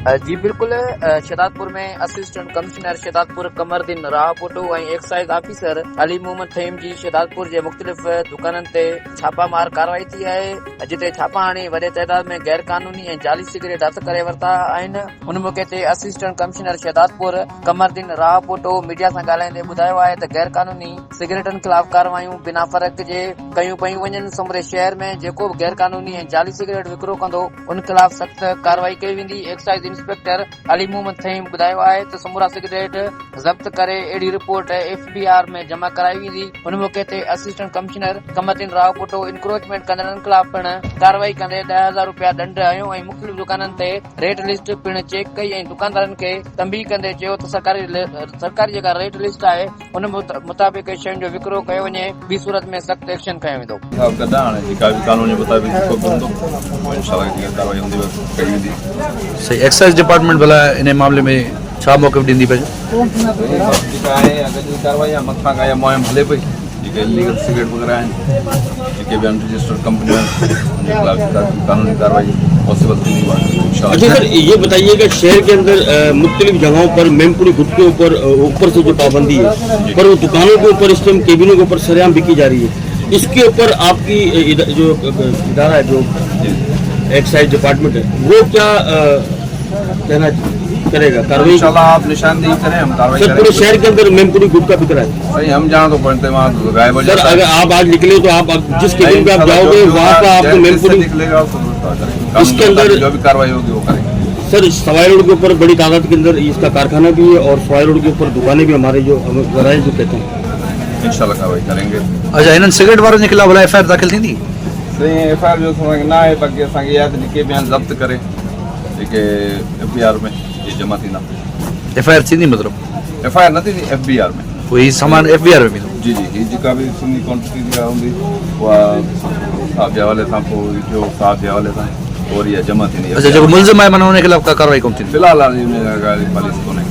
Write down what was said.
जी बिल्कुल। शहदादपुर में assistant commissioner Shahdadpur कमरदीन राहपुटो ऐं एक्साइज ऑफिसर अली मोहम्मद फहीम जी शहदादपुर जे मुख़्तलिफ़ दुकाननि ते छापामार कार्रवाई थी आहे, जिते छापा हणी वॾे तइदाद में गैर कानूनी ऐं जाली सिगरेट हथ करे वरिता आहिनि। उन मौक़े ते असिस्टेंट कमिश्नर शहदादपुर कमरदीन राहपुटो मीडिया सां ॻाल्हाईंदे ॿुधायो आहे त गैर कानूनी सिगरेटनि ख़िलाफ़ कार्रवायूं बिना फ़र्क़ जे कयूं पयूं वञनि। समूरे शहर में जेको बि गैर कानूनी ऐं जाली सिगरेट विकिरो कंदो उन ख़िलाफ़ सख़्त कार्रवाई कई वेंदी। एक्साइज इंस्पेक्टर अली मोहम्मद फहीम ॿुधायो आहे त समूरा सिगरेट ज़ब्त करे अहिड़ी रिपोर्ट FBR में जमा कराई वेंदी। उन मौक़े ते असिस्टेंट कमिश्नर कमरदीन राहपुटो इंक्रोचमेंट कंदड़नि ख़िलाफ़ पिण कार्रवाई कंदे 10,000 रुपया दंड हयो ऐं मुख़्तलिफ़ दुकाननि ते रेट लिस्ट पिण चेक कई ऐं दुकानदारनि खे तंबीह कंदे चयो त सरकारी जेका रेट लिस्ट आहे उन मुताबिक़ शयुनि जो विकिरो कयो वञे, ॿी सूरत में सख़्त एक्शन खयो वेंदो। सही। एक्साइज डिपार्टमेंट भला इन मामले में छा मौक़िफ़ ॾींदी पई? मथां का मुहिम हले पई, जेके इलीगल सिगरेट वग़ैरह आहिनि, जेके भी अनरजिस्टर्ड कंपनियां कानूनी कार्रवाई पॉसिबल थींदी है। अच्छा सर, ये बताइए कि शहर के अंदर मुख्तलिफ जगहों पर मेमपुरी गुट के ऊपर से जो पाबंदी है, पर वो दुकानों के ऊपर, इस टाइम केबिनों के ऊपर सरेआम बिकी जा रही है, इसके ऊपर आपकी जो इदारा है, जो एक्साइज डिपार्टमेंट है, वो क्या कहना करेगा? कार्रवाई इंशाल्लाह आप निशानदेही करें, हम कार्रवाई करेंगे। पूरे शहर के अंदर मेमपुरी गुट का फिक्र है। सही, हम जहाँ तो पहुँचते वहाँ गायब हो सर, अगर आप आज निकले तो आप जिस केबिन पे आप जाओगे वहाँ का आपको मेमपुरी निकलेगा, इसके अंदर जो भी कार्रवाई होगी वो करेंगे। सर, सवाई रोड के ऊपर बड़ी तादाद के अंदर इसका कारखाना भी है और सवाई रोड के ऊपर दुकानें भी हमारे जो गराज जो कहते हैं, इंशाल्लाह कार्रवाई करेंगे। अच्छा, इन्हनि सिगरेट वारनि जे ख़िलाफ़ FIR दाख़िल थींदी? सही, FIR जो ना आहे, बाक़ी असांखे इहा त जेके बयान ज़ब्त करे जेके FBR में ये जमा थींदा। FIR थींदी? मतलब FIR न थींदी, FBR में कोई सामान FBR में वेंदो? जी जी, ही जेका भी सुनी क्वांटिटी जेका हूंदी उहा साहब जे हवाले सां पोइ जो साहब जे हवाले सां और इहा जमा थींदी। अच्छा, जेको मुलज़िम आहे माना उन ख़िलाफ़ का कार्रवाई कोन थींदी? फ़िलहाल हाणे हिन ॻाल्हि जी पॉलिसी कोन्हे।